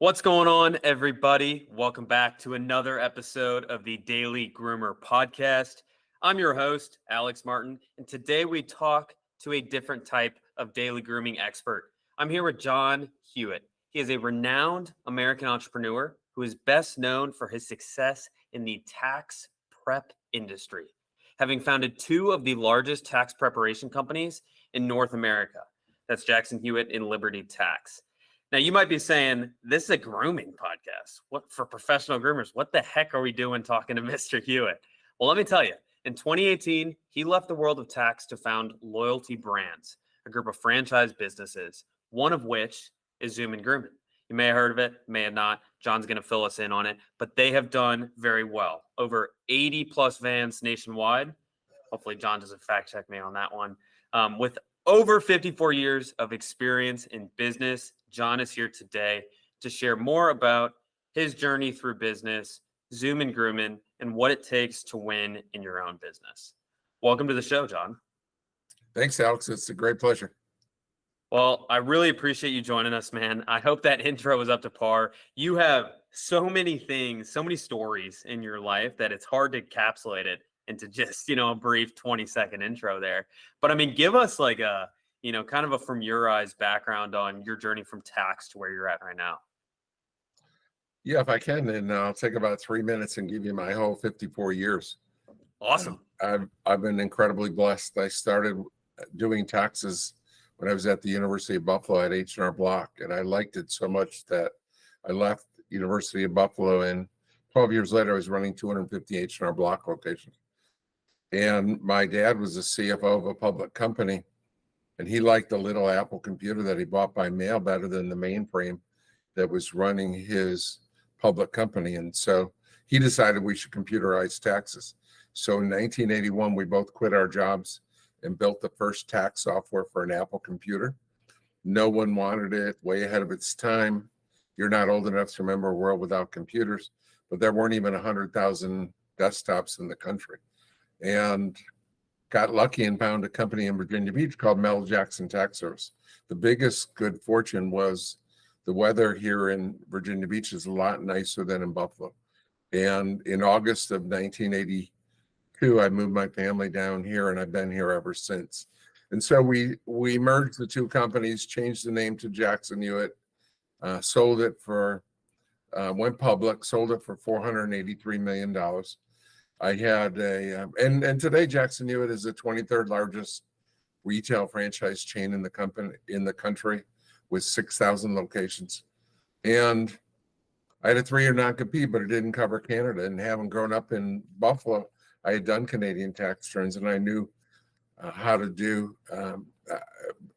What's going on, everybody? Welcome back to another episode of the Daily Groomer Podcast. I'm your host, Alex Martin, and today we talk to a different type of daily grooming expert. I'm here with John Hewitt. He is a renowned American entrepreneur who is best known for his success in the tax prep industry, having founded two of the largest tax preparation companies in North America. That's Jackson Hewitt and Liberty Tax. Now, you might be saying, this is a grooming podcast. What for professional groomers? What the heck are we doing talking to Mr. Hewitt? Well, let me tell you, in 2018, he left the world of tax to found Loyalty Brands, a group of franchise businesses, one of which is Zoomin Groom. You may have heard of it, may have not. John's going to fill us in on it, but they have done very well. Over 80 plus vans nationwide. Hopefully, John doesn't fact check me on that one. With over 54 years of experience in business, John is here today to share more about his journey through business, Zoomin Groom, and what it takes to win in your own business. Welcome to the show, John. Thanks, Alex. It's a great pleasure. Well, I really appreciate you joining us, man. I hope that intro was up to par. You have so many things, so many stories in your life that it's hard to encapsulate it into just, a brief 20-second intro there. But I mean, give us like a, kind of a from your eyes background on your journey from tax to where you're at right now. Yeah, if I can, and I'll take about 3 minutes and give you my whole 54 years. Awesome. I've been incredibly blessed. I started doing taxes when I was at the University of Buffalo at H&R Block, and I liked it so much that I left University of Buffalo, and 12 years later, I was running 250 H&R Block locations. And my dad was the CFO of a public company, and he liked the little Apple computer that he bought by mail better than the mainframe that was running his public company. And so he decided we should computerize taxes. So in 1981, we both quit our jobs and built the first tax software for an Apple computer. No one wanted it, way ahead of its time. You're not old enough to remember a world without computers, but there weren't even 100,000 desktops in the country. And got lucky and found a company in Virginia Beach called Mel Jackson Tax Service. The biggest good fortune was the weather here in Virginia Beach is a lot nicer than in Buffalo. And in August of 1982, I moved my family down here, and I've been here ever since. And so we merged the two companies, changed the name to Jackson Hewitt, sold it for, went public, sold it for $483 million. I had and today Jackson Hewitt is the 23rd largest retail franchise chain in the country with 6,000 locations. And I had a 3-year non-compete, but it didn't cover Canada. And having grown up in Buffalo, I had done Canadian tax returns, and I knew how to do.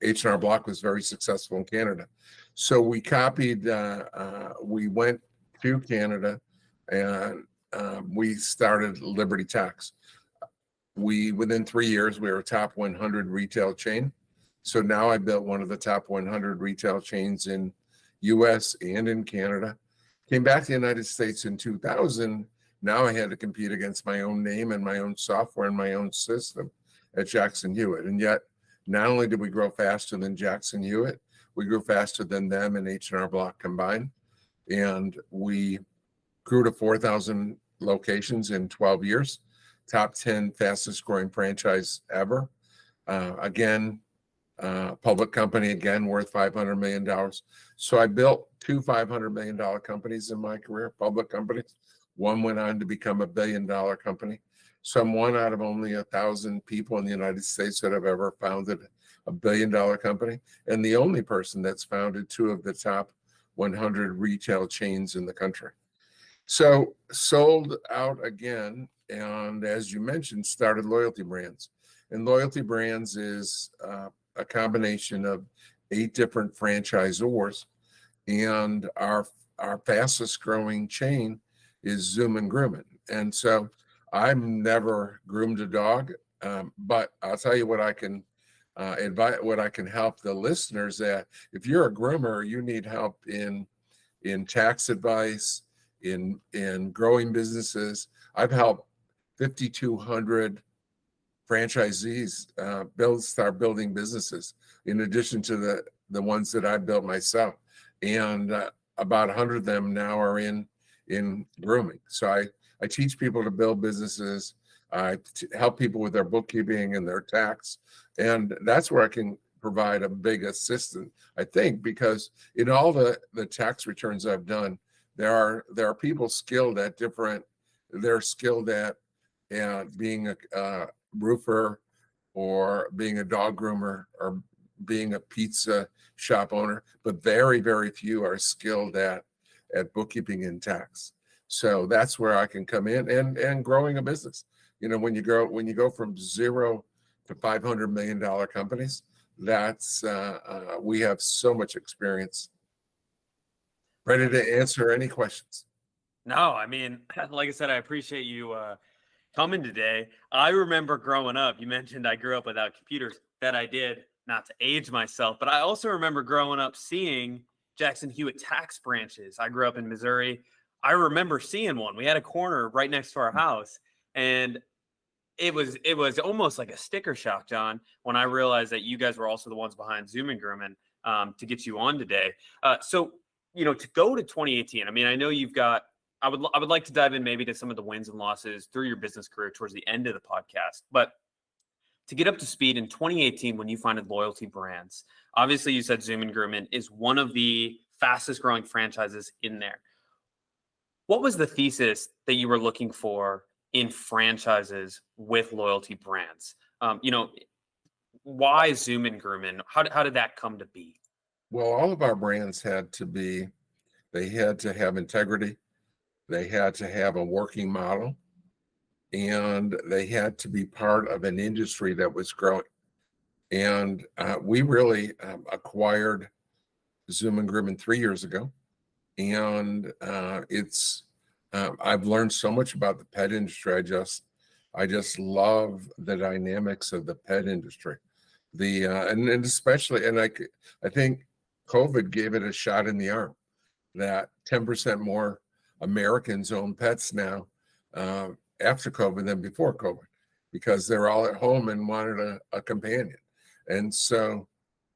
H&R Block was very successful in Canada, so we copied. We went to Canada and. We started Liberty Tax. Within 3 years, we were a top 100 retail chain. So now I built one of the top 100 retail chains in US and in Canada. Came back to the United States in 2000. Now I had to compete against my own name and my own software and my own system at Jackson Hewitt. And yet, not only did we grow faster than Jackson Hewitt, we grew faster than them and H&R Block combined. And we grew to 4,000 locations in 12 years, top 10 fastest growing franchise ever. Public company, again, worth $500 million. So I built two $500 million companies in my career, public companies. One went on to become $1 billion company. So I'm one out of only 1,000 people in the United States that have ever founded a $1 billion company, and the only person that's founded two of the top 100 retail chains in the country. So sold out again, and as you mentioned, started Loyalty Brands. And Loyalty Brands is a combination of 8 different franchisors, and our fastest growing chain is Zoomin Groom. And so I've never groomed a dog, but I'll tell you what I can what I can help the listeners that if you're a groomer, you need help in tax advice, in growing businesses. I've helped 5,200 franchisees start building businesses in addition to the ones that I built myself. And about 100 of them now are in grooming. So I teach people to build businesses. I help people with their bookkeeping and their tax. And that's where I can provide a big assistance, I think, because in all the tax returns I've done, there are people skilled at different, they're skilled at being a roofer, or being a dog groomer, or being a pizza shop owner, but very, very few are skilled at bookkeeping and tax. So that's where I can come in and growing a business. When you go from 0 to $500 million companies, that's we have so much experience. Ready to answer any questions? No, I mean, like I said, I appreciate you coming today. I remember growing up, you mentioned I grew up without computers. That I did, not to age myself, but I also remember growing up seeing Jackson Hewitt tax branches. I grew up in Missouri. I remember seeing one. We had a corner right next to our house, and it was almost like a sticker shock, John, when I realized that you guys were also the ones behind Zoomin Groom and to get you on today. So, to go to 2018, I mean, I know you've got, I would like to dive in maybe to some of the wins and losses through your business career towards the end of the podcast. But to get up to speed in 2018, when you founded Loyalty Brands, obviously you said Zoomin Groom is one of the fastest growing franchises in there. What was the thesis that you were looking for in franchises with Loyalty Brands? Why Zoomin Groom? How did that come to be? Well, all of our brands they had to have integrity. They had to have a working model, and they had to be part of an industry that was growing. And we really acquired Zoomin Groom 3 years ago. And I've learned so much about the pet industry. I just love the dynamics of the pet industry. And especially, and I think COVID gave it a shot in the arm, that 10% more Americans own pets now after COVID than before COVID, because they're all at home and wanted a companion. And so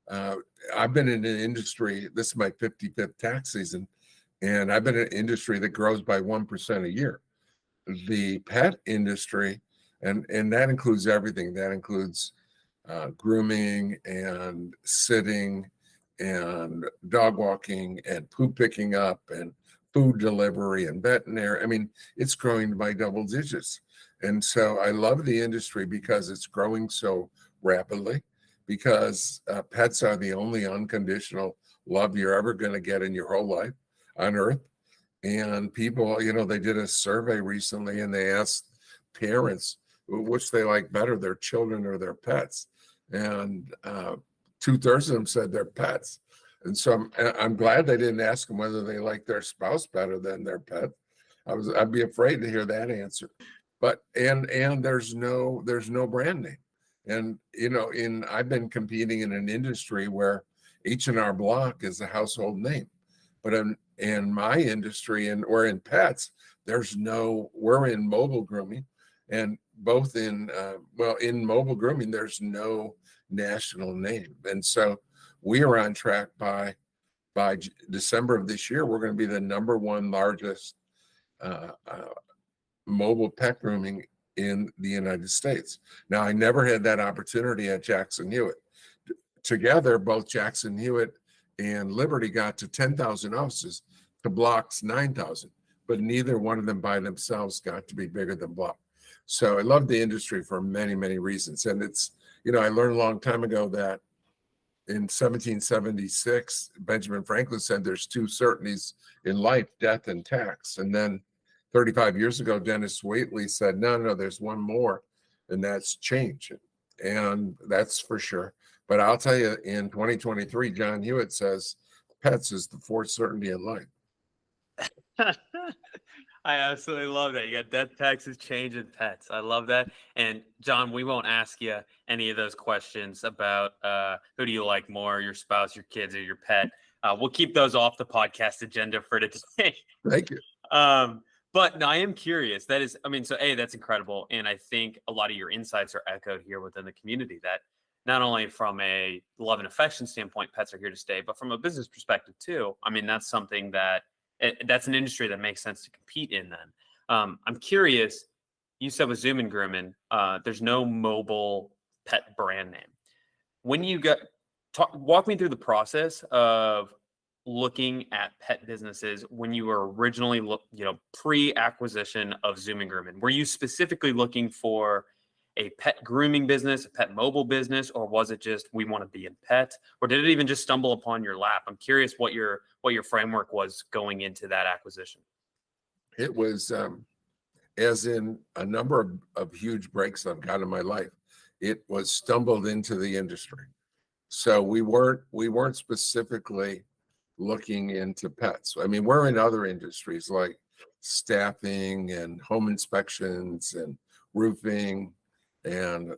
I've been in an industry, this is my 55th tax season, and I've been in an industry that grows by 1% a year. The pet industry, and that includes everything. That includes grooming and sitting and dog walking and poop picking up and food delivery and veterinary. I mean, it's growing by double digits. And so I love the industry because it's growing so rapidly, because pets are the only unconditional love you're ever going to get in your whole life on earth. And people, they did a survey recently, and they asked parents which they like better, their children or their pets. And 2/3 of them said their pets. And so I'm glad they didn't ask them whether they like their spouse better than their pet. I'd be afraid to hear that answer. But and there's no brand name. And I've been competing in an industry where H&R Block is a household name. But in my industry, or in pets, we're in mobile grooming, and both in mobile grooming, there's no national name. And so we are on track by December of this year, we're going to be the number one largest mobile pet grooming in the United States. Now, I never had that opportunity at Jackson Hewitt. Together, both Jackson Hewitt and Liberty got to 10,000 offices, to Block's 9,000, but neither one of them by themselves got to be bigger than Block. So I love the industry for many, many reasons. And it's, I learned a long time ago that in 1776, Benjamin Franklin said there's two certainties in life, death and tax. And then 35 years ago, Dennis Waitley said, no, there's one more, and that's change. And that's for sure. But I'll tell you, in 2023, John Hewitt says pets is the fourth certainty in life. I absolutely love that. You got death, taxes, change, and pets. I love that. And John, we won't ask you any of those questions about who do you like more, your spouse, your kids, or your pet. We'll keep those off the podcast agenda for today. Thank you. But no, I am curious. So that's incredible. And I think a lot of your insights are echoed here within the community, that not only from a love and affection standpoint, pets are here to stay, but from a business perspective too. I mean, that's something that that's an industry that makes sense to compete in. Then I'm curious. You said with Zoomin Grooming, there's no mobile pet brand name. When you got walk me through the process of looking at pet businesses when you were originally pre-acquisition of Zoomin Grooming. Were you specifically looking for a pet grooming business, a pet mobile business, or was it just we want to be in pet, or did it even just stumble upon your lap? I'm curious what your framework was going into that acquisition. It was as in a number of huge breaks I've got in my life, it was stumbled into the industry. So we weren't specifically looking into pets. I mean, we're in other industries like staffing and home inspections and roofing and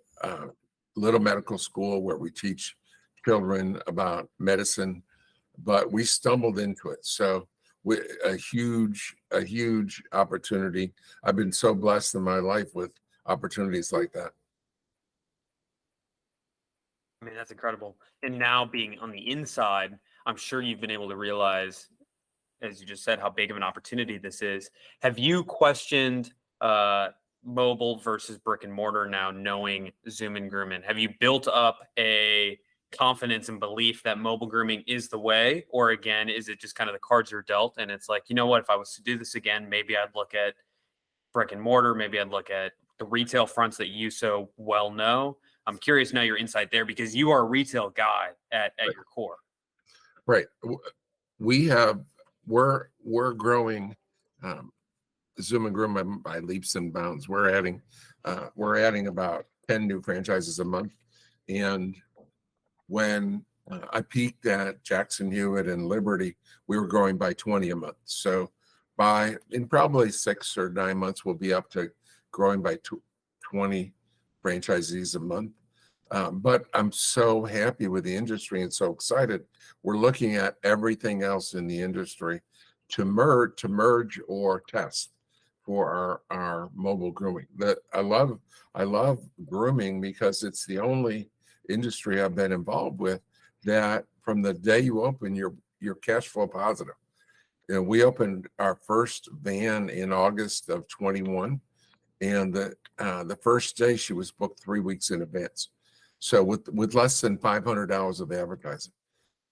little medical school where we teach children about medicine, but we stumbled into it. So a huge opportunity. I've been so blessed in my life with opportunities like that. I mean, that's incredible. And now being on the inside, I'm sure you've been able to realize, as you just said, how big of an opportunity this is. Have you questioned mobile versus brick and mortar now, knowing Zoomin Grooming? Have you built up a confidence and belief that mobile grooming is the way? Or again, is it just kind of the cards are dealt and it's like, you know what, if I was to do this again, maybe I'd look at brick and mortar, maybe I'd look at the retail fronts that you so well know. I'm curious now your insight there because you are a retail guy at your core. Right. We're growing Zoomin Groom by leaps and bounds. We're adding about 10 new franchises a month. And when I peaked at Jackson, Hewitt, and Liberty, we were growing by 20 a month. So in probably 6 or 9 months, we'll be up to growing by 20 franchisees a month. But I'm so happy with the industry and so excited. We're looking at everything else in the industry to merge or test for our mobile grooming. I love grooming because it's the only industry I've been involved with that from the day you open, you're cash flow positive. You know, we opened our first van in August of 21, and the first day she was booked 3 weeks in advance. So with less than $500 of advertising.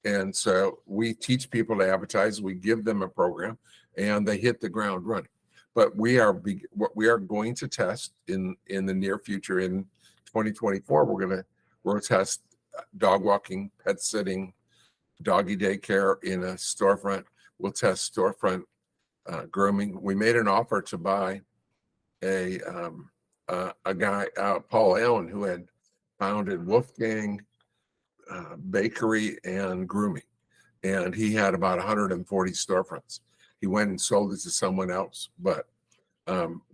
And so we teach people to advertise, we give them a program, and they hit the ground running. But we are going to test in the near future in 2024. We'll test dog walking, pet sitting, doggy daycare in a storefront. We'll test storefront grooming. We made an offer to buy a guy, Paul Allen, who had founded Wolfgang Bakery and Grooming, and he had about 140 storefronts. He went and sold it to someone else, but you're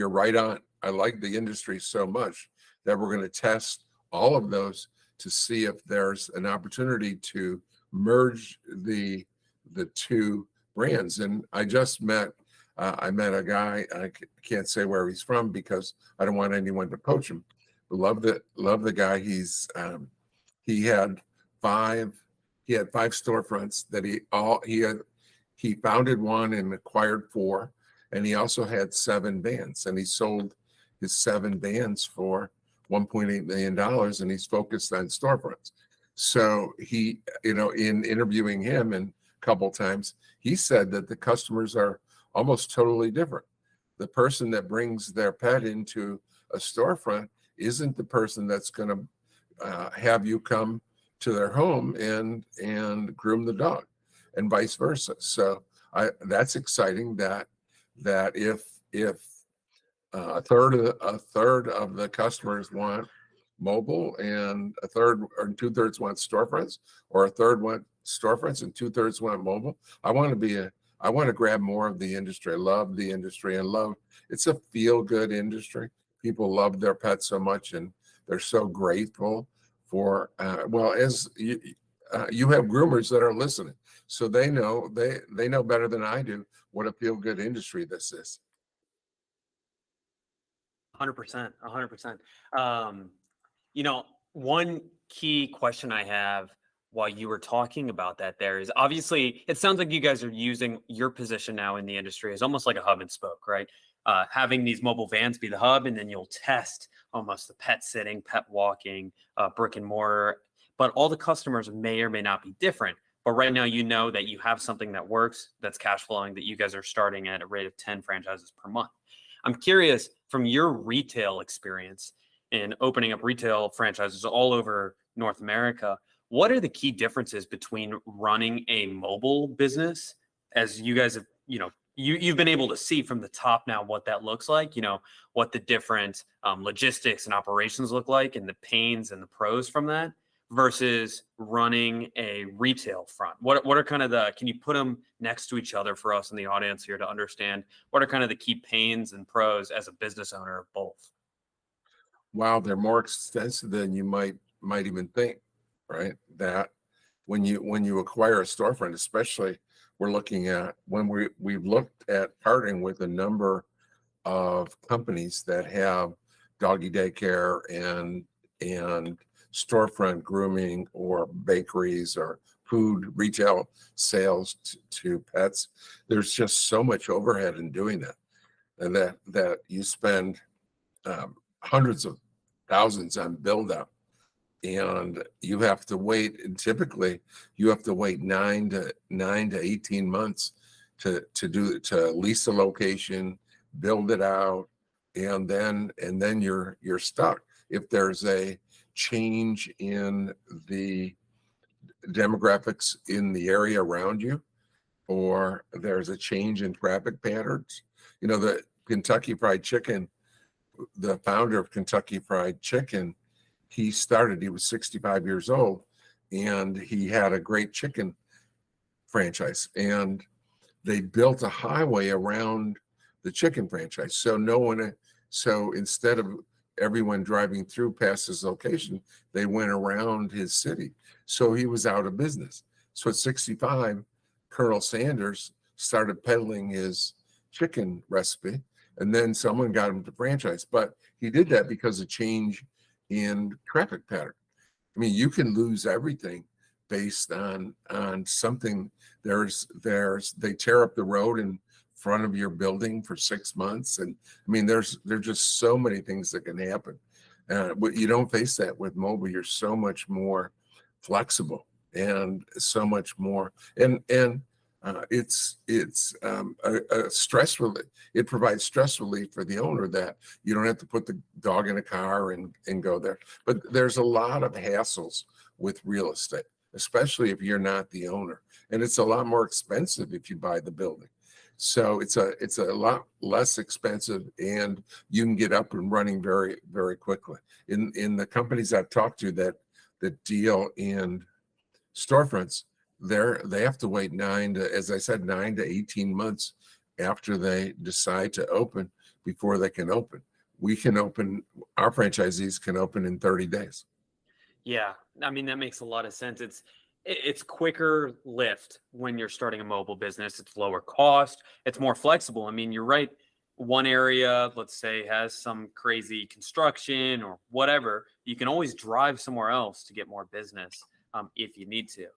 right on. I like the industry so much that we're going to test all of those to see if there's an opportunity to merge the two brands. And I met a guy. I can't say where he's from because I don't want anyone to poach him. Love the guy. He had five storefronts that he founded one and acquired 4, and he also had 7 vans, and he sold his 7 vans for $1.8 million, and he's focused on storefronts. So he, in interviewing him and a couple times, he said that the customers are almost totally different. The person that brings their pet into a storefront isn't the person that's going to have you come to their home and groom the dog, and vice versa. So that's exciting. That if a third of the customers want mobile, and a third or 2/3 want storefronts, or a third want storefronts and 2/3 want mobile, I want to grab more of the industry. I love the industry and it's a feel-good industry. People love their pets so much, and they're so grateful for, as you have groomers that are listening, so they know better than I do what a feel-good industry this is. 100%. One key question I have while you were talking about that there is obviously it sounds like you guys are using your position now in the industry as almost like a hub and spoke, right? Having these mobile vans be the hub, and then you'll test almost the pet sitting, pet walking, brick and mortar. But all the customers may or may not be different. But right now, you know that you have something that works, that's cash flowing, that you guys are starting at a rate of 10 franchises per month. I'm curious from your retail experience in opening up retail franchises all over North America, what are the key differences between running a mobile business, as you guys have, you've been able to see from the top now what that looks like, what the different logistics and operations look like, and the pains and the pros from that, versus running a retail front? What are kind of can you put them next to each other for us in the audience here to understand what are kind of the key pains and pros as a business owner of both? Wow, they're more extensive than you might even think, right? That when you acquire a storefront, especially we're looking at when we've looked at partnering with a number of companies that have doggy daycare and storefront grooming or bakeries or food retail sales to pets. There's just so much overhead in doing that, and that you spend hundreds of thousands on build up, and you have to wait. And typically, you have to wait 9 to 18 months to lease a location, build it out, and then you're stuck. If there's a change in the demographics in the area around you, or there's a change in traffic patterns, the Kentucky Fried Chicken, the founder of Kentucky Fried Chicken, he was 65 years old, and he had a great chicken franchise, and they built a highway around the chicken franchise. So instead of everyone driving through past his location, they went around his city. So he was out of business. So at 65, Colonel Sanders started peddling his chicken recipe, and then someone got him to franchise. But he did that because of change in traffic pattern. I mean, you can lose everything based on something. They tear up the road in front of your building for 6 months, and I mean, there's just so many things that can happen. But you don't face that with mobile. You're so much more flexible and so much more, and it's a stress relief. It provides stress relief for the owner that you don't have to put the dog in a car and go there. But there's a lot of hassles with real estate, especially if you're not the owner, and it's a lot more expensive if you buy the building. So it's a lot less expensive, and you can get up and running very, very quickly. In the companies I've talked to that deal in storefronts, they have to wait 9 to 18 months after they decide to open before they can open. Our franchisees can open in 30 days. Yeah, I mean, that makes a lot of sense. It's quicker lift when you're starting a mobile business. It's lower cost. It's more flexible. I mean, you're right. One area, let's say, has some crazy construction or whatever. You can always drive somewhere else to get more business if you need to.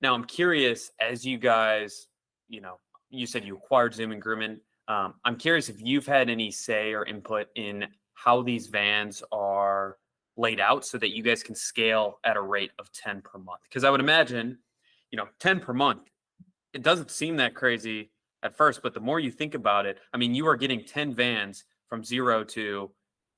Now, I'm curious, as you guys, you said you acquired Zoomin Groom. I'm curious if you've had any say or input in how these vans are laid out so that you guys can scale at a rate of 10 per month. Because I would imagine, 10 per month, it doesn't seem that crazy at first, but the more you think about it, I mean, you are getting 10 vans from zero to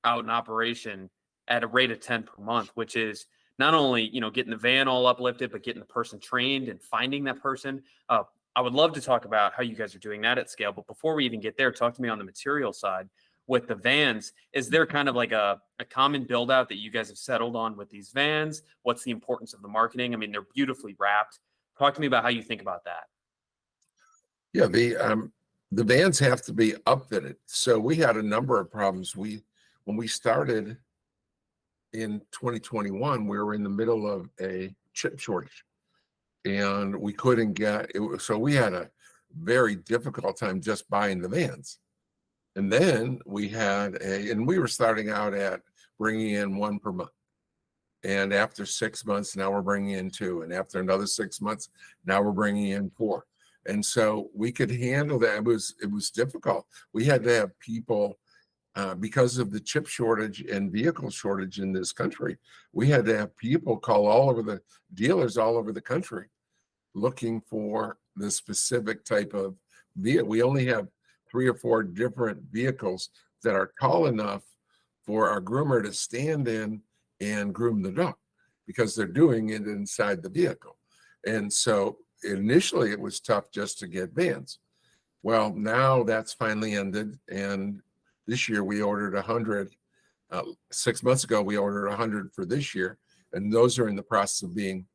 out in operation at a rate of 10 per month, which is not only, getting the van all uplifted, but getting the person trained and finding that person. I would love to talk about how you guys are doing that at scale. But before we even get there, talk to me on the material side with the vans. Is there kind of like a common build out that you guys have settled on with these vans? What's the importance of the marketing? I mean, they're beautifully wrapped. Talk to me about how you think about that. Yeah, the vans have to be upfitted. So we had a number of problems. When we started in 2021, we were in the middle of a chip shortage, and we couldn't get it. So we had a very difficult time just buying the vans. And then we were starting out at bringing in one per month. And after 6 months, now we're bringing in 2. And after another 6 months, now we're bringing in 4. And so we could handle that. It was difficult. We had to have people, because of the chip shortage and vehicle shortage in this country, we had to have people call all over the dealers all over the country looking for the specific type of vehicle. We only have 3 or 4 different vehicles that are tall enough for our groomer to stand in and groom the dog, because they're doing it inside the vehicle. And so initially it was tough just to get vans. Well, now that's finally ended. And this year we ordered 100. 6 months ago, we ordered 100 for this year. And those are in the process of being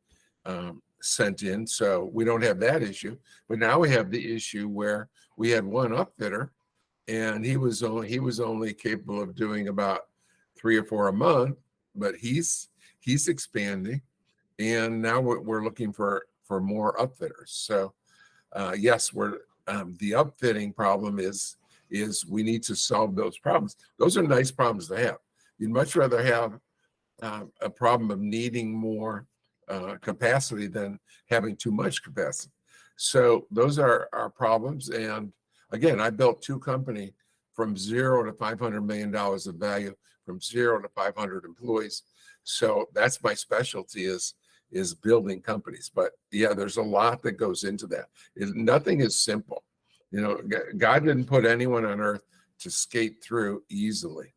sent in. So we don't have that issue. But now we have the issue where we had one upfitter, and he was only capable of doing about 3 or 4 a month, but he's expanding, and now we're looking for more upfitters. So yes, we're the upfitting problem is we need to solve those problems. Those are nice problems to have. You'd much rather have a problem of needing more capacity than having too much capacity. So those are our problems. And again, I built 2 companies from 0 to $500 million of value, from 0 to 500 employees. So that's my specialty, is building companies. But yeah, there's a lot that goes into that. Nothing is simple. You know, God didn't put anyone on earth to skate through easily.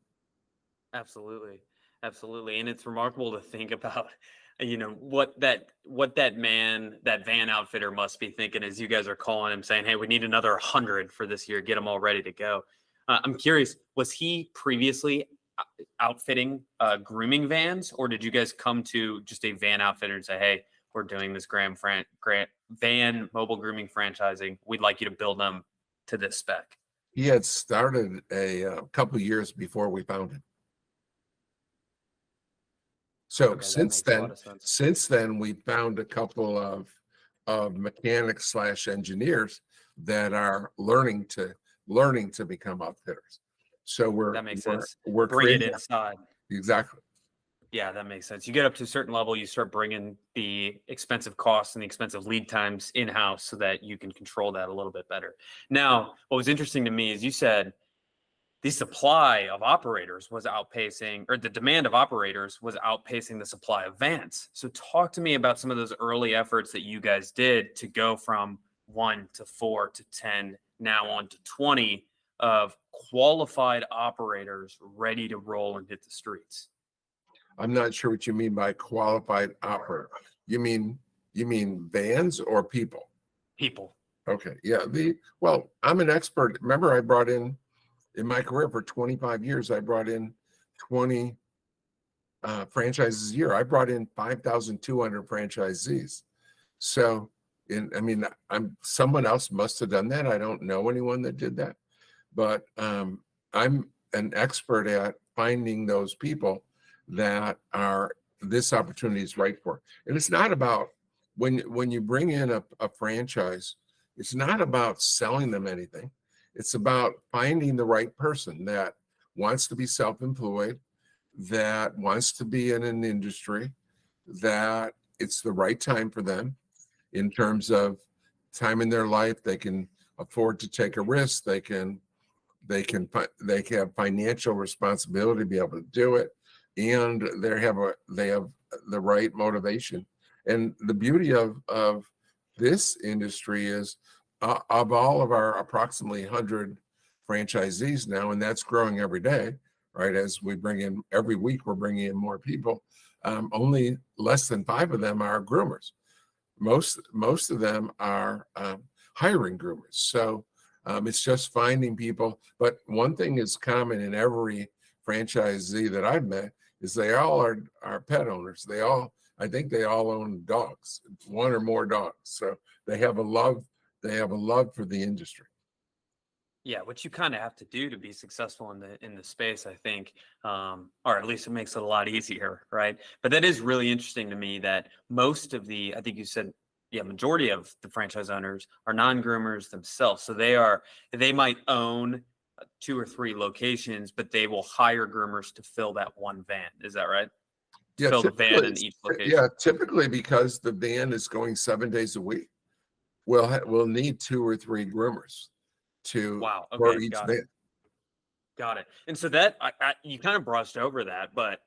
Absolutely. Absolutely. And it's remarkable to think about, what that van outfitter must be thinking as you guys are calling him saying, hey, we need another 100 for this year, get them all ready to go. I'm curious, was he previously outfitting grooming vans, or did you guys come to just a van outfitter and say, hey, we're doing this van mobile grooming franchising, we'd like you to build them to this spec? He had started a couple of years before we found him. So Okay, that makes a lot of sense. since then, we found a couple of mechanics / engineers that are learning to become outfitters. So That makes sense. we're Bring it creating inside. exactly. Yeah, that makes sense. You get up to a certain level, you start bringing the expensive costs and the expensive lead times in-house so that you can control that a little bit better. Now, what was interesting to me is you said the supply of operators was outpacing, or the demand of operators was outpacing the supply of vans. So talk to me about some of those early efforts that you guys did to go from 1 to 4 to 10, now on to 20 of qualified operators ready to roll and hit the streets. I'm not sure what you mean by qualified operator. You mean vans or people? People. Okay. Yeah. Well, I'm an expert. Remember, I brought in my career for 25 years, I brought in 20 franchises a year. I brought in 5,200 franchisees. So, someone else must have done that. I don't know anyone that did that, but I'm an expert at finding those people that this opportunity is right for. And it's not about when you bring in a franchise, it's not about selling them anything. It's about finding the right person that wants to be self-employed, that wants to be in an industry, that it's the right time for them in terms of time in their life. They can afford to take a risk. They have financial responsibility to be able to do it, and they have the right motivation. And the beauty of this industry is, of all of our approximately 100 franchisees now, and that's growing every day, right? As we bring in every week, we're bringing in more people. Only less than 5 of them are groomers. Most of them are hiring groomers. So it's just finding people. But one thing is common in every franchisee that I've met is they all are pet owners. I think they all own dogs, 1 or more dogs. So they have a love for the industry. Yeah, what you kind of have to do to be successful in the space, I think, or at least it makes it a lot easier, right? But that is really interesting to me that most of I think you said, yeah, majority of the franchise owners are non-groomers themselves. So they might own 2 or 3 locations, but they will hire groomers to fill that one van. Is that right? Yeah, fill the van typically, in each location. yeah, typically because the van is going 7 days a week, we'll need 2 or 3 groomers Wow. for Okay. each Got it. van. Got it. And so that you kind of brushed over that, but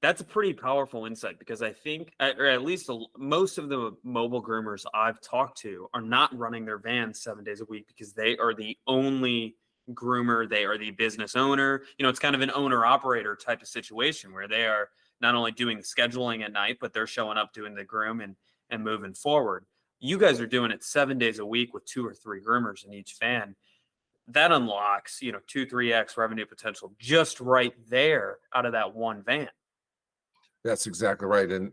that's a pretty powerful insight because I think, or at least most of the mobile groomers I've talked to are not running their vans 7 days a week because they are the only groomer. They are the business owner. It's kind of an owner operator type of situation where they are not only doing the scheduling at night, but they're showing up doing the groom and moving forward. You guys are doing it 7 days a week with 2 or 3 groomers in each van. That unlocks, 2, 3x revenue potential just right there out of that one van. That's exactly right. And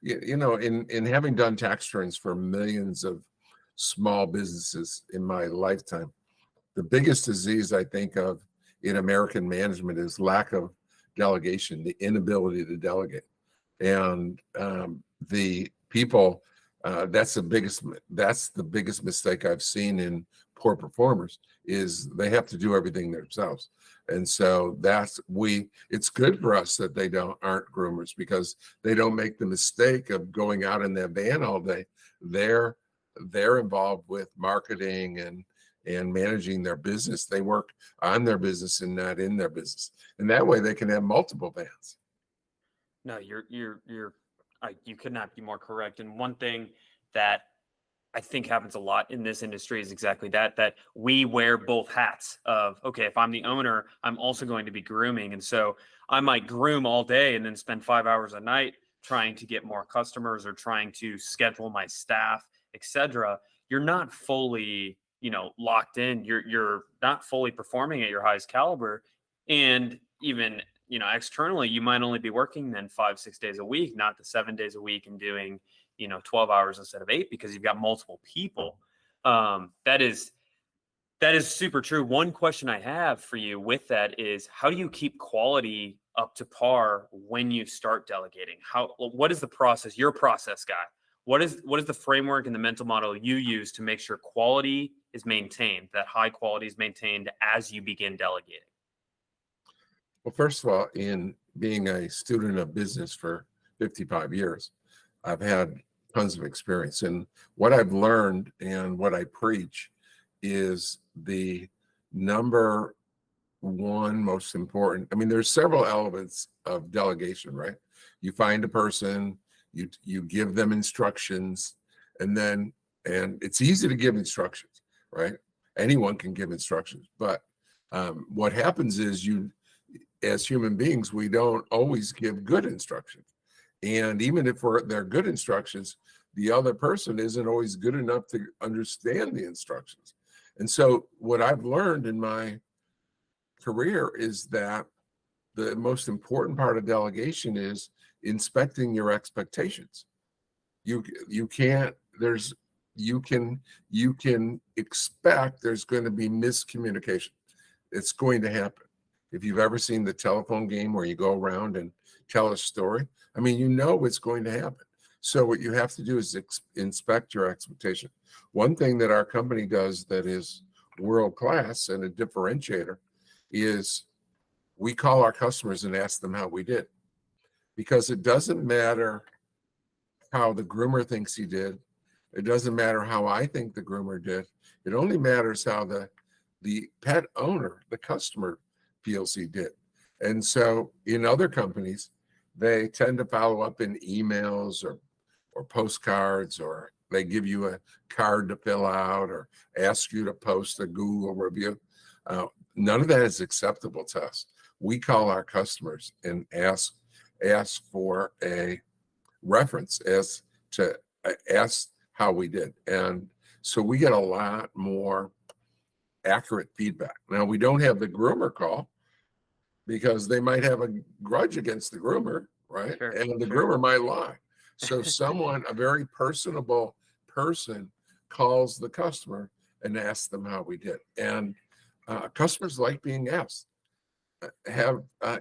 in having done tax returns for millions of small businesses in my lifetime, the biggest disease I think of in American management is lack of delegation, the inability to delegate. And the people, that's the biggest mistake I've seen in poor performers is they have to do everything themselves. And so it's good for us that they aren't groomers because they don't make the mistake of going out in their van all day. They're involved with marketing and managing their business. They work on their business and not in their business. And that way they can have multiple vans. No, you could not be more correct. And one thing that I think happens a lot in this industry is exactly that we wear both hats of, okay, if I'm the owner, I'm also going to be grooming. And so I might groom all day and then spend 5 hours a night trying to get more customers or trying to schedule my staff, etc. You're not fully, locked in. You're not fully performing at your highest caliber. And even, externally, you might only be working then 5, 6 days a week, not the 7 days a week and doing 12 hours instead of 8 because you've got multiple people. That is super true. One question I have for you with that is how do you keep quality up to par when you start delegating? What is the process? You're a process guy. What is the framework and the mental model you use to make sure quality is maintained, that high quality is maintained as you begin delegating? Well, first of all, in being a student of business for 55 years, I've had tons of experience. And what I've learned and what I preach is the number one most important. I mean, there's several elements of delegation, right? You find a person, you give them instructions, and it's easy to give instructions, right? Anyone can give instructions, but what happens is as human beings, we don't always give good instructions. And even if they're good instructions, the other person isn't always good enough to understand the instructions. And so what I've learned in my career is that the most important part of delegation is inspecting your expectations. You can expect there's going to be miscommunication. It's going to happen. If you've ever seen the telephone game where you go around and tell a story, I mean, what's going to happen. So what you have to do is inspect your expectation. One thing that our company does that is world-class and a differentiator is we call our customers and ask them how we did. Because it doesn't matter how the groomer thinks he did. It doesn't matter how I think the groomer did. It only matters how the pet owner, the customer, feels he did. And so in other companies, they tend to follow up in emails or postcards, or they give you a card to fill out or ask you to post a Google review. None of that is acceptable to us. We call our customers and ask for a reference as to ask how we did. And so we get a lot more accurate feedback. Now, we don't have the groomer call because they might have a grudge against the groomer, right? Sure, and the sure. groomer might lie. So a very personable person, calls the customer and asks them how we did. And customers like being asked.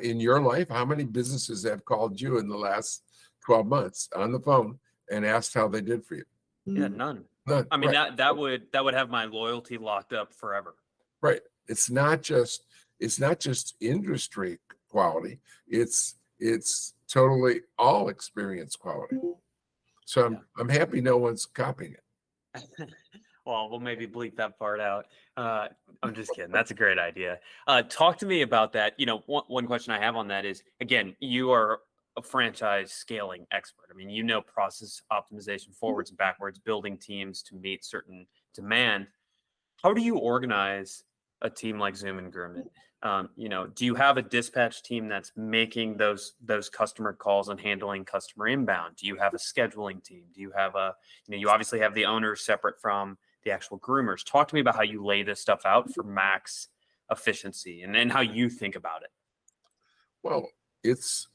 In your life, how many businesses have called you in the last 12 months on the phone and asked how they did for you? Yeah, none. None. I mean, Right. that would have my loyalty locked up forever. Right. It's not just industry quality. It's totally all experience quality. So I'm happy no one's copying it. Well, we'll maybe bleep that part out. I'm just kidding. That's a great idea. Talk to me about that. One question I have on that is, again, you are a franchise scaling expert. I mean, process optimization forwards and backwards, building teams to meet certain demand. How do you organize a team like Zoomin Groom? Do you have a dispatch team that's making those customer calls and handling customer inbound? Do you have a scheduling team? Do you have you obviously have the owners separate from the actual groomers. Talk to me about how you lay this stuff out for max efficiency and how you think about it. Well, it's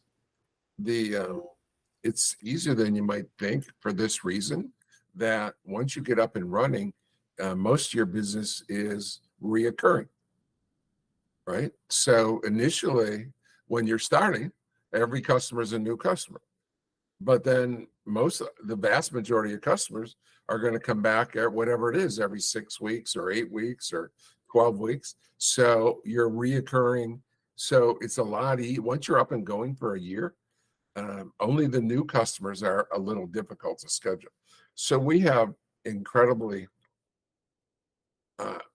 it's easier than you might think for this reason, that once you get up and running, most of your business is reoccurring, right? So initially, when you're starting, every customer is a new customer. But then the vast majority of customers are going to come back at whatever it is, every 6 weeks or 8 weeks or 12 weeks. So you're reoccurring. So it's a lot once you're up and going for a year, only the new customers are a little difficult to schedule. So we have incredibly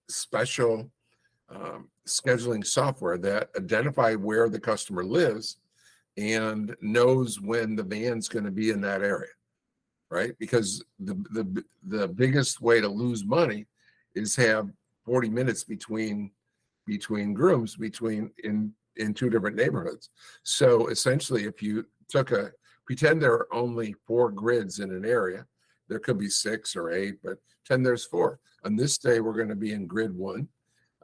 special scheduling software that identify where the customer lives and knows when the van's going to be in that area, right? Because the biggest way to lose money is have 40 minutes between grooms in two different neighborhoods. So essentially, if you pretend there are only 4 grids in an area, there could be 6 or 8, but pretend there's 4. On this day, we're going to be in grid 1.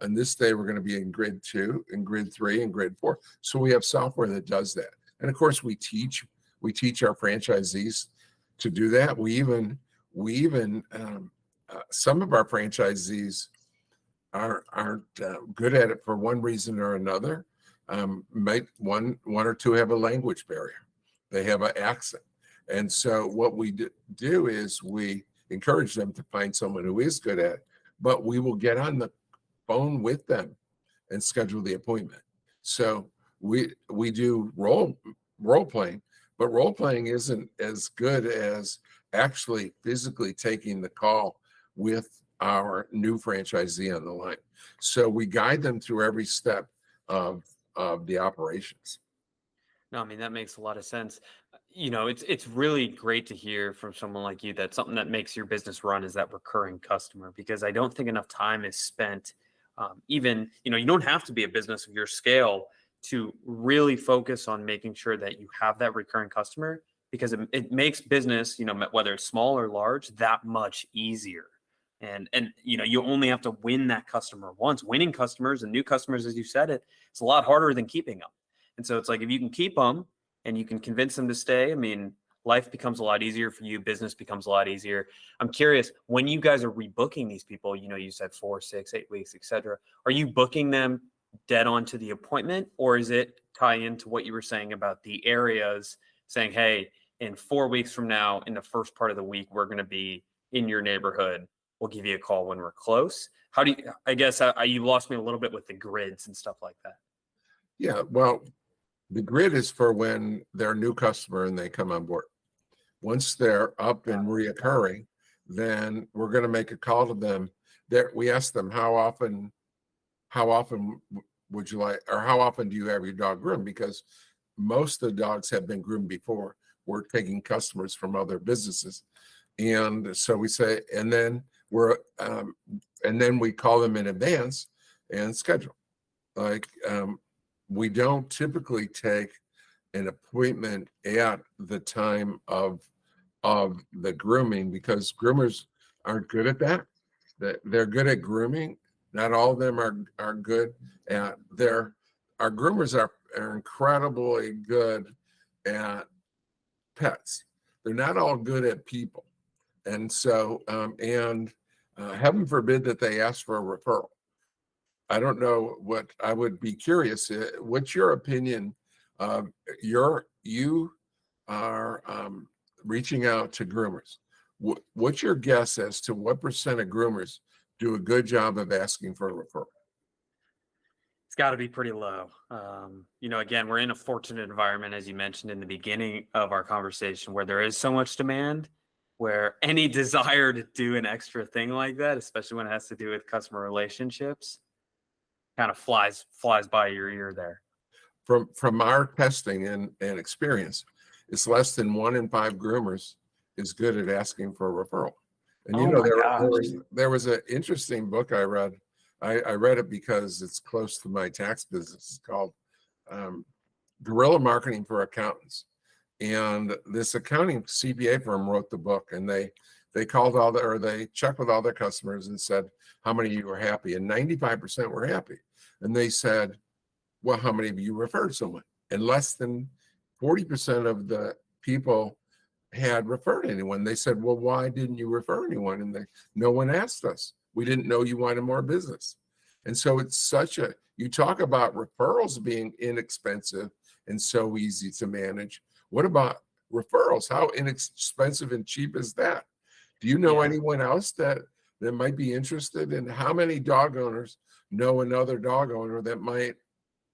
On this day, we're going to be in grid 2, and grid 3, and grid 4. So we have software that does that. And of course, we teach our franchisees to do that. We even some of our franchisees aren't good at it for one reason or another. Might one or two have a language barrier. They have an accent. And so what we do is we encourage them to find someone who is good at it, but we will get on the phone with them and schedule the appointment. So we do role playing, but role playing isn't as good as actually physically taking the call with our new franchisee on the line. So we guide them through every step of the operations. No, I mean, that makes a lot of sense. It's really great to hear from someone like you that something that makes your business run is that recurring customer, because I don't think enough time is spent. Even, you don't have to be a business of your scale to really focus on making sure that you have that recurring customer, because it makes business, whether it's small or large, that much easier. And you only have to win that customer once. Winning customers and new customers, as you said, it's a lot harder than keeping them. And so it's like, if you can keep them and you can convince them to stay, I mean, life becomes a lot easier for you. Business becomes a lot easier. I'm curious, when you guys are rebooking these people, you said 4, 6, 8 weeks, etc. Are you booking them dead on to the appointment, or is it tie into what you were saying about the areas, saying, hey, in 4 weeks from now, in the first part of the week, we're going to be in your neighborhood. We'll give you a call when we're close. I guess you lost me a little bit with the grids and stuff like that. Yeah, well, the grid is for when they're a new customer and they come on board. Once they're up and reoccurring, then we're going to make a call to them. We ask them, how often would you like, or how often do you have your dog groomed? Because most of the dogs have been groomed before. We're taking customers from other businesses. And so we say, and then we call them in advance and schedule. Like, we don't typically take an appointment at the time of the grooming, because groomers aren't good at that. They're good at grooming. Not all of them are good at our groomers are incredibly good at pets. They're not all good at people. And so, heaven forbid that they ask for a referral. I don't know what I would be curious. What's your opinion? You are reaching out to groomers. What's your guess as to what % of groomers do a good job of asking for a referral? It's got to be pretty low. Again, we're in a fortunate environment, as you mentioned in the beginning of our conversation, where there is so much demand, where any desire to do an extra thing like that, especially when it has to do with customer relationships, kind of flies by your ear there. From our testing and experience, it's less than 1 in 5 groomers is good at asking for a referral. And Oh my there gosh. there was an interesting book I read. I read it because it's close to my tax business. It's called Guerrilla Marketing for Accountants. And this accounting CPA firm wrote the book, and they called they checked with all their customers and said, how many of you were happy? And 95% were happy. And they said, well, how many of you referred someone? And less than 40% of the people had referred anyone. They said, well, why didn't you refer anyone? And no one asked us. We didn't know you wanted more business. And so it's you talk about referrals being inexpensive and so easy to manage. What about referrals? How inexpensive and cheap is that? Do you know anyone else that might be interested? And how many dog owners know another dog owner that might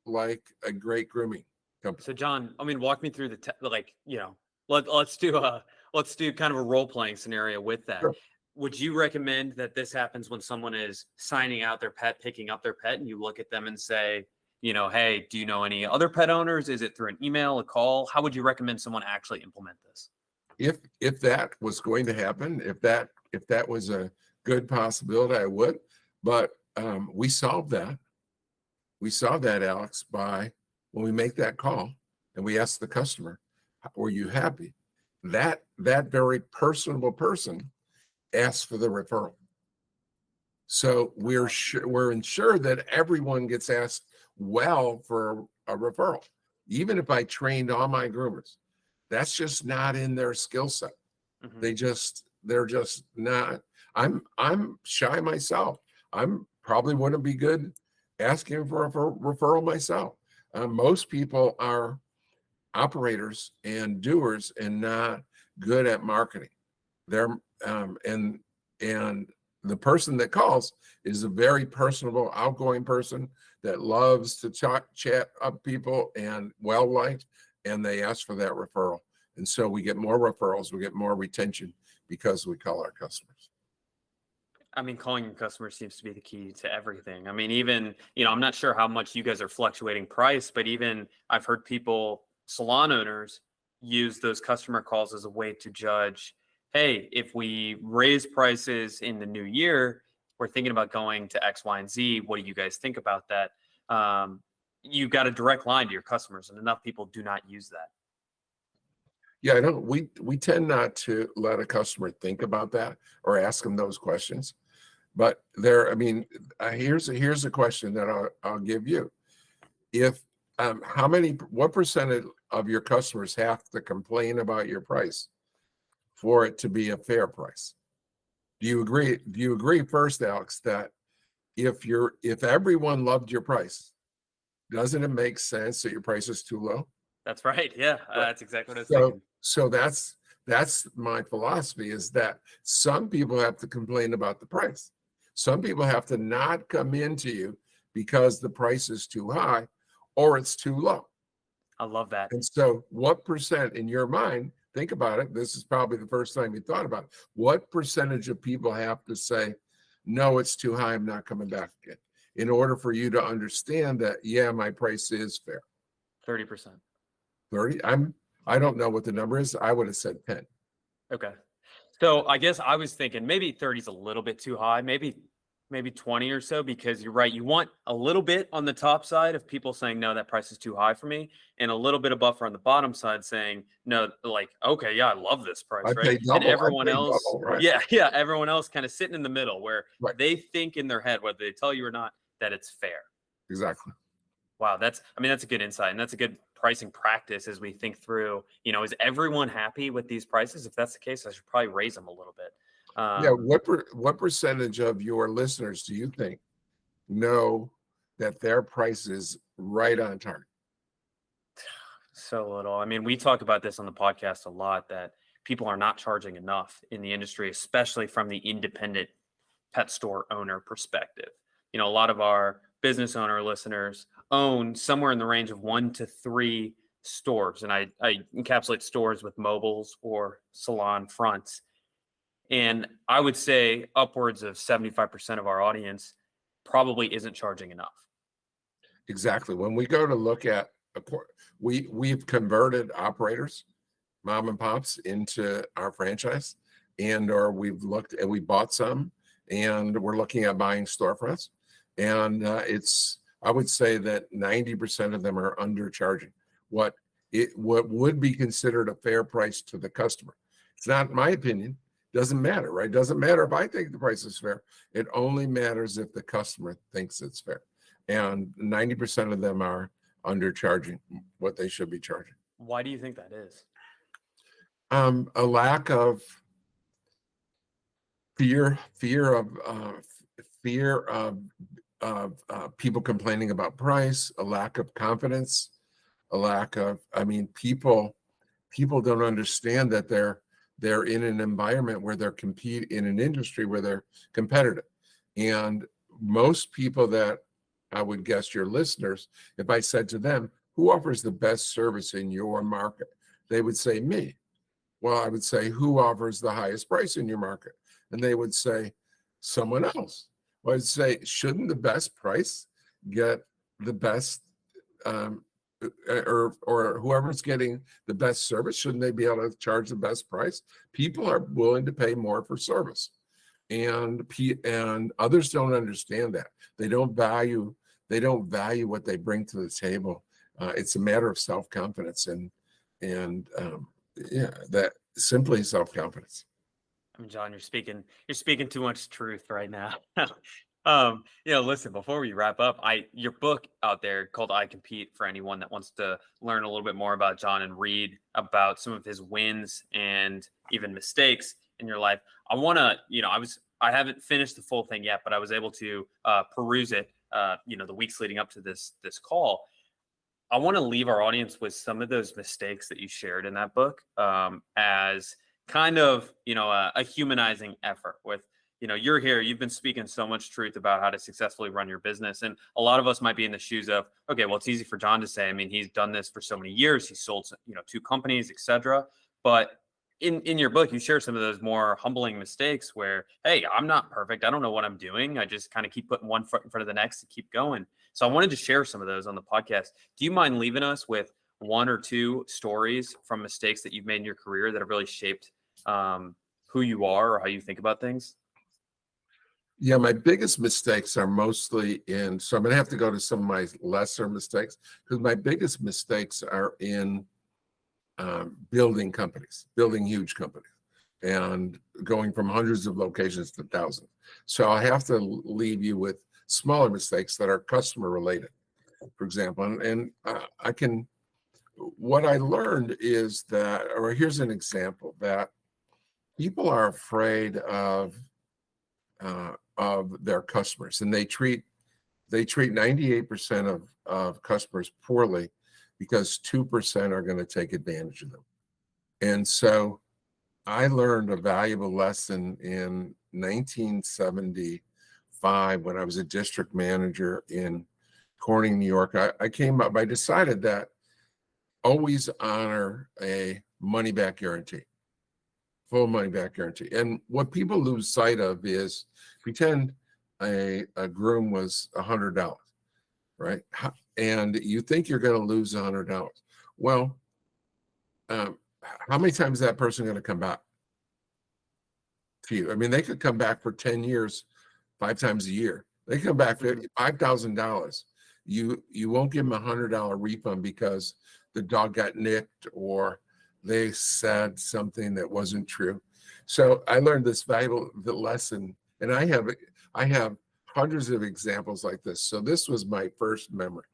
like a great grooming company? So John, walk me through let's do kind of a role playing scenario with that. Sure. Would you recommend that this happens when someone is signing out their pet, picking up their pet, and you look at them and say, hey, do you know any other pet owners? Is it through an email, a call? How would you recommend someone actually implement this? If that was going to happen, if that was a good possibility, I would. But we solved that. We saw that, Alex, by when we make that call and we ask the customer, were you happy? That very personable person asks for the referral. So we're ensured that everyone gets asked well for a referral. Even if I trained all my groomers, that's just not in their skill set. Mm-hmm. They're just not. I'm shy myself. I'm probably wouldn't be good asking for a referral myself. Most people are operators and doers and not good at marketing. They're and the person that calls is a very personable, outgoing person that loves to chat up people and well-liked, and they ask for that referral. And so we get more referrals, we get more retention because we call our customers. Calling your customers seems to be the key to everything. Even, I'm not sure how much you guys are fluctuating price, but even I've heard salon owners use those customer calls as a way to judge, hey, if we raise prices in the new year, we're thinking about going to X, Y, and Z. What do you guys think about that? You've got a direct line to your customers, and enough people do not use that. Yeah, I don't. We tend not to let a customer think about that or ask them those questions. But here's a question that I'll give you. If what percentage of your customers have to complain about your price for it to be a fair price? Do you agree? Do you agree first, Alex, that if everyone loved your price, doesn't it make sense that your price is too low? That's right. Yeah, that's exactly what I was thinking. So that's my philosophy, is that some people have to complain about the price. Some people have to not come into you because the price is too high or it's too low. I love that. And so what percent in your mind, think about it, this is probably the first time you thought about it, what percentage of people have to say, no, it's too high, I'm not coming back again, in order for you to understand that, yeah, my price is fair? 30%. 30? I don't know what the number is. I would have said 10. Okay. So I guess I was thinking maybe 30 is a little bit too high, maybe 20 or so, because you're right. You want a little bit on the top side of people saying, no, that price is too high for me. And a little bit of buffer on the bottom side saying, no, like, okay, yeah, I love this price, I right? pay double, and everyone else, double, right? yeah, everyone else kind of sitting in the middle where Right. they think in their head, whether they tell you or not, that it's fair. Exactly. Wow, that's a good insight, and that's a good pricing practice as we think through, is everyone happy with these prices? If that's the case, I should probably raise them a little bit. Yeah, what percentage of your listeners do you think know that their price is right on target? So little. We talk about this on the podcast a lot, that people are not charging enough in the industry, especially from the independent pet store owner perspective. A lot of our business owner listeners own somewhere in the range of 1 to 3 stores. And I encapsulate stores with mobiles or salon fronts. And I would say upwards of 75% of our audience probably isn't charging enough. Exactly. When we go to look at we've converted operators, mom and pops, into our franchise, or we've looked and we bought some, and we're looking at buying storefronts. And I would say that 90% of them are undercharging what would be considered a fair price to the customer. It's not my opinion. Doesn't matter, right? Doesn't matter if I think the price is fair. It only matters if the customer thinks it's fair. And 90% of them are undercharging what they should be charging. Why do you think that is? A lack of fear of people complaining about price, a lack of confidence, a lack of, people don't understand that they're in an environment where they're in an industry where they're competitive. And most people that I would guess your listeners, if I said to them, who offers the best service in your market? They would say me. Well, I would say, who offers the highest price in your market? And they would say, someone else. Well, I'd say, shouldn't the best price get the best, or whoever's getting the best service, shouldn't they be able to charge the best price? People are willing to pay more for service, and others don't understand that. They don't value what they bring to the table. It's a matter of self-confidence and that simply self-confidence. I mean, John, you're speaking too much truth right now. Listen, before we wrap up, your book out there called I Compete, for anyone that wants to learn a little bit more about John and read about some of his wins and even mistakes in your life. I haven't finished the full thing yet, but I was able to peruse it, the weeks leading up to this call. I want to leave our audience with some of those mistakes that you shared in that book, as kind of, a humanizing effort with, you're here, you've been speaking so much truth about how to successfully run your business. And a lot of us might be in the shoes of, okay, well, it's easy for John to say, I mean, he's done this for so many years. He's sold, 2 companies, etc. But in your book, you share some of those more humbling mistakes where, hey, I'm not perfect. I don't know what I'm doing. I just kind of keep putting one foot in front of the next to keep going. So I wanted to share some of those on the podcast. Do you mind leaving us with 1 or 2 stories from mistakes that you've made in your career that have really shaped who you are or how you think about things? Yeah, my biggest mistakes are mostly so I'm going to have to go to some of my lesser mistakes, because my biggest mistakes are in building huge companies, and going from hundreds of locations to thousands. So I have to leave you with smaller mistakes that are customer related, for example. And what I learned is that, or here's an example, that people are afraid of their customers, and they treat 98% of customers poorly because 2% are going to take advantage of them. And so I learned a valuable lesson in 1975 when I was a district manager in Corning, New York. I decided that always honor a money back guarantee, full money back guarantee. And what people lose sight of is, pretend a groom was $100, right? And you think you're going to lose $100. Well, how many times is that person going to come back to you? I mean, they could come back for 10 years, 5 times a year. They come back for $5,000. You won't give them $100 refund because the dog got nicked or they said something that wasn't true. So I learned this valuable lesson, and I have hundreds of examples like this. So this was my first memory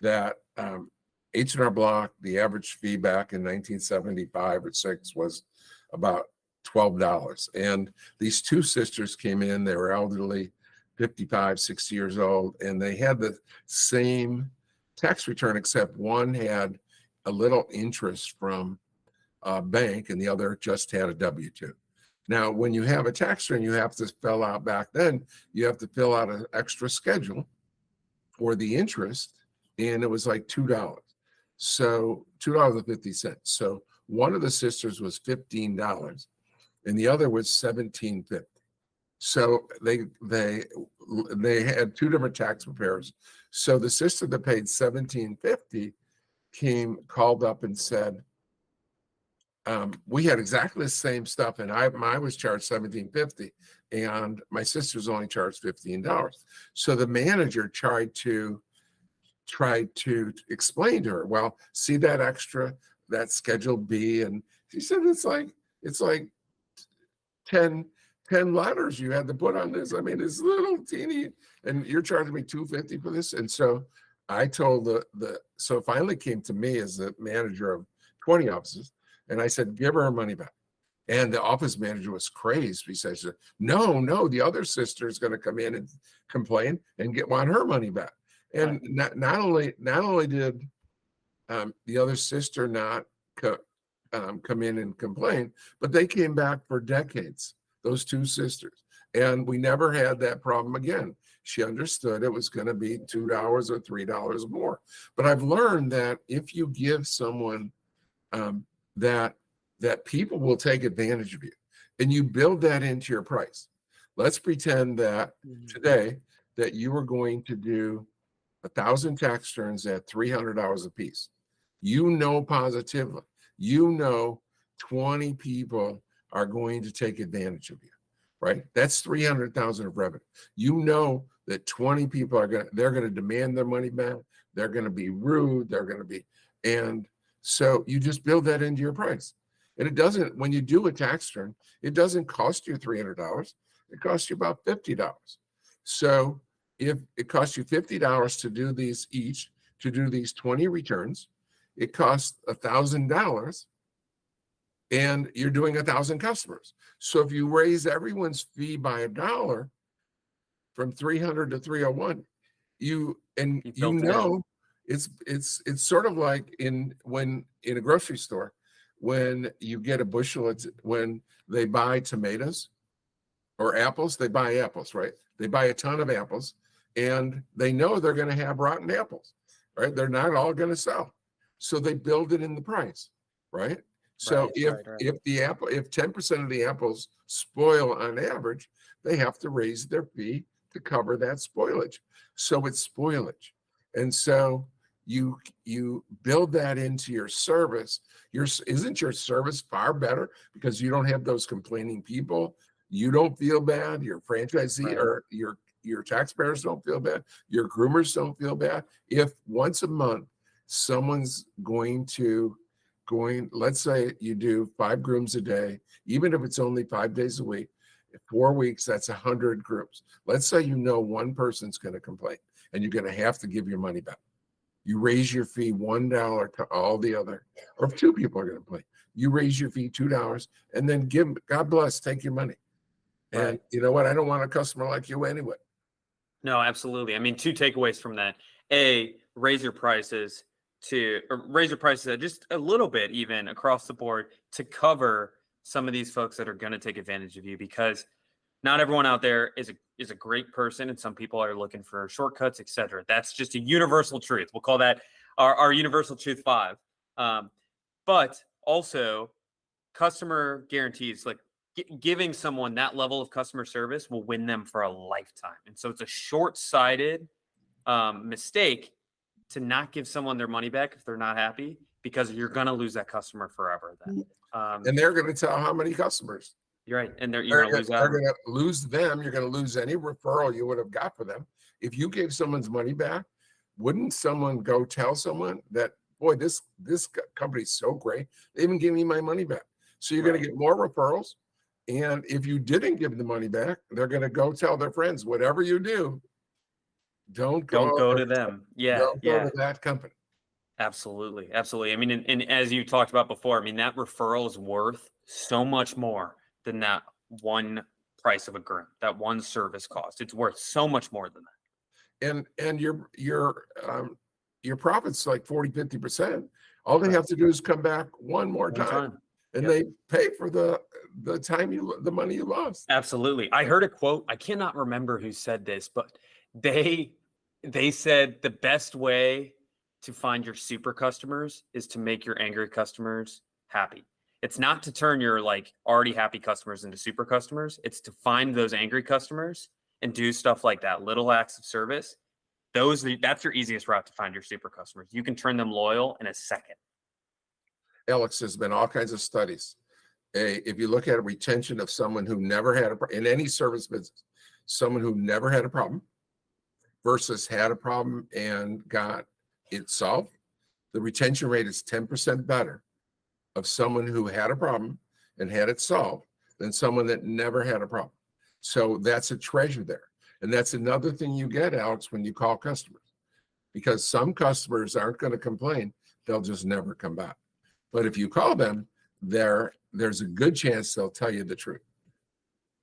that H&R Block, the average fee back in 1975 or 6 was about $12. And these 2 sisters came in, they were elderly, 55, 60 years old, and they had the same tax return, except one had a little interest from a bank and the other just had a W-2. Now, when you have a tax return, you have to fill out, back then, you have to fill out an extra schedule for the interest, and it was like $2. So $2.50. So one of the sisters was $15 and the other was $17.50. So they had two different tax preparers. So the sister that paid $17.50 called up and said, we had exactly the same stuff, and I was charged $17.50, and my sister's only charged $15. So the manager tried to explain to her, well, see that extra, that Schedule B, and she said it's like 10 letters you had to put on this. I mean, it's little teeny, and you're charging me $2.50 for this. And so I told so it finally came to me as the manager of 20 offices, and I said, give her money back. And the office manager was crazed. He says, no, the other sister is going to come in and complain and want her money back. And not only did the other sister not come in and complain, but they came back for decades, those two sisters. And we never had that problem again. She understood it was going to be $2 or $3 more. But I've learned that if you give someone that people will take advantage of you, and you build that into your price. Let's pretend that today that you are going to do 1,000 tax returns at $300 a piece. You know positively, 20 people are going to take advantage of you, right? That's 300,000 of revenue. You know that 20 people they're going to demand their money back. They're going to be rude. And so you just build that into your price. And it doesn't, when you do a tax return, it doesn't cost you $300. It costs you about $50. So if it costs you $50 to do these 20 returns, it costs $1,000, and you're doing 1,000 customers. So if you raise everyone's fee by $1 from 300 to 301, it's sort of like in a grocery store, when you get a bushel, when they buy tomatoes or apples, they buy apples, right? They buy a ton of apples, and they know they're going to have rotten apples, right? They're not all going to sell. So they build it in the price, right? So if 10% of the apples spoil on average, they have to raise their fee to cover that spoilage. So it's spoilage. And so you build that into your service. Isn't your service far better because you don't have those complaining people? You don't feel bad. Your franchisee or your taxpayers don't feel bad. Your groomers don't feel bad. If once a month someone's let's say you do 5 grooms a day, even if it's only 5 days a week, 4 weeks, that's 100 grooms. Let's say one person's going to complain, and you're going to have to give your money back. You raise your fee $1 to all the other, or if 2 people are going to complain, you raise your fee $2, and then God bless, take your money. And you know what? I don't want a customer like you anyway. No, absolutely. I mean, 2 takeaways from that. A, raise your prices just a little bit, even across the board, to cover some of these folks that are going to take advantage of you, because not everyone out there is a great person, and some people are looking for shortcuts, etc. That's just a universal truth. We'll call that our universal truth 5. But also, customer guarantees, like giving someone that level of customer service will win them for a lifetime. And so it's a short-sighted mistake to not give someone their money back if they're not happy, because you're going to lose that customer forever then. And they're going to tell how many customers. You're right. And you're going to lose them. You're going to lose any referral you would have got for them. If you gave someone's money back, wouldn't someone go tell someone that, boy, this company's so great, they even gave me my money back? So you're going to get more referrals. And if you didn't give the money back, they're going to go tell their friends, whatever you do, don't go to them. Don't go to that company. Absolutely. I mean, and as you talked about before, I mean, that referral is worth so much more than that one price of a groom, that one service cost. It's worth so much more than that. And your profit's like 40-50%. All they have to do is come back one more time. And they pay for the money you lost. Absolutely. I heard a quote. I cannot remember who said this, but they they said the best way to find your super customers is to make your angry customers happy. It's not to turn your like already happy customers into super customers. It's to find those angry customers and do stuff like that, little acts of service. That's your easiest route to find your super customers. You can turn them loyal in a second. Alex, there's been all kinds of studies. If you look at a retention of someone who never had in any service business, someone who never had a problem versus had a problem and got it solved, the retention rate is 10% better of someone who had a problem and had it solved than someone that never had a problem. So that's a treasure there. And that's another thing you get, Alex, when you call customers, because some customers aren't going to complain. They'll just never come back. But if you call them, there's a good chance they'll tell you the truth.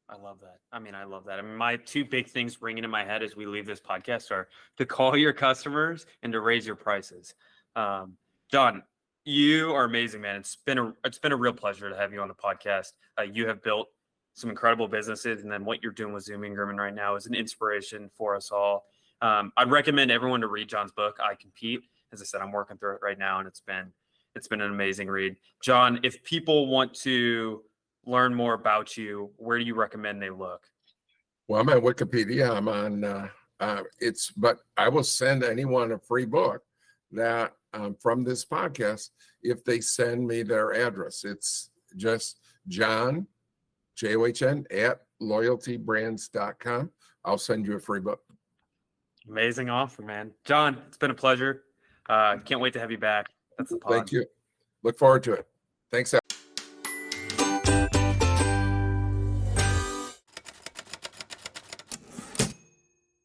I love that. I love that. My two big things ringing in my head as we leave this podcast are to call your customers and to raise your prices. John, you are amazing, man. It's been a real pleasure to have you on the podcast. You have built some incredible businesses, and then what you're doing with Zoomin Groom right now is an inspiration for us all. I'd recommend everyone to read John's book, I Compete. As I said, I'm working through it right now, and it's been an amazing read. John, if people want to learn more about you, where do you recommend they look? Well, I'm on Wikipedia. I'm on but I will send anyone a free book that from this podcast if they send me their address. It's just John, JOHN at loyaltybrands.com. I'll send you a free book. Amazing offer, man. John, it's been a pleasure. Can't wait to have you back. That's the pod. Thank you. Look forward to it. Thanks, Alex.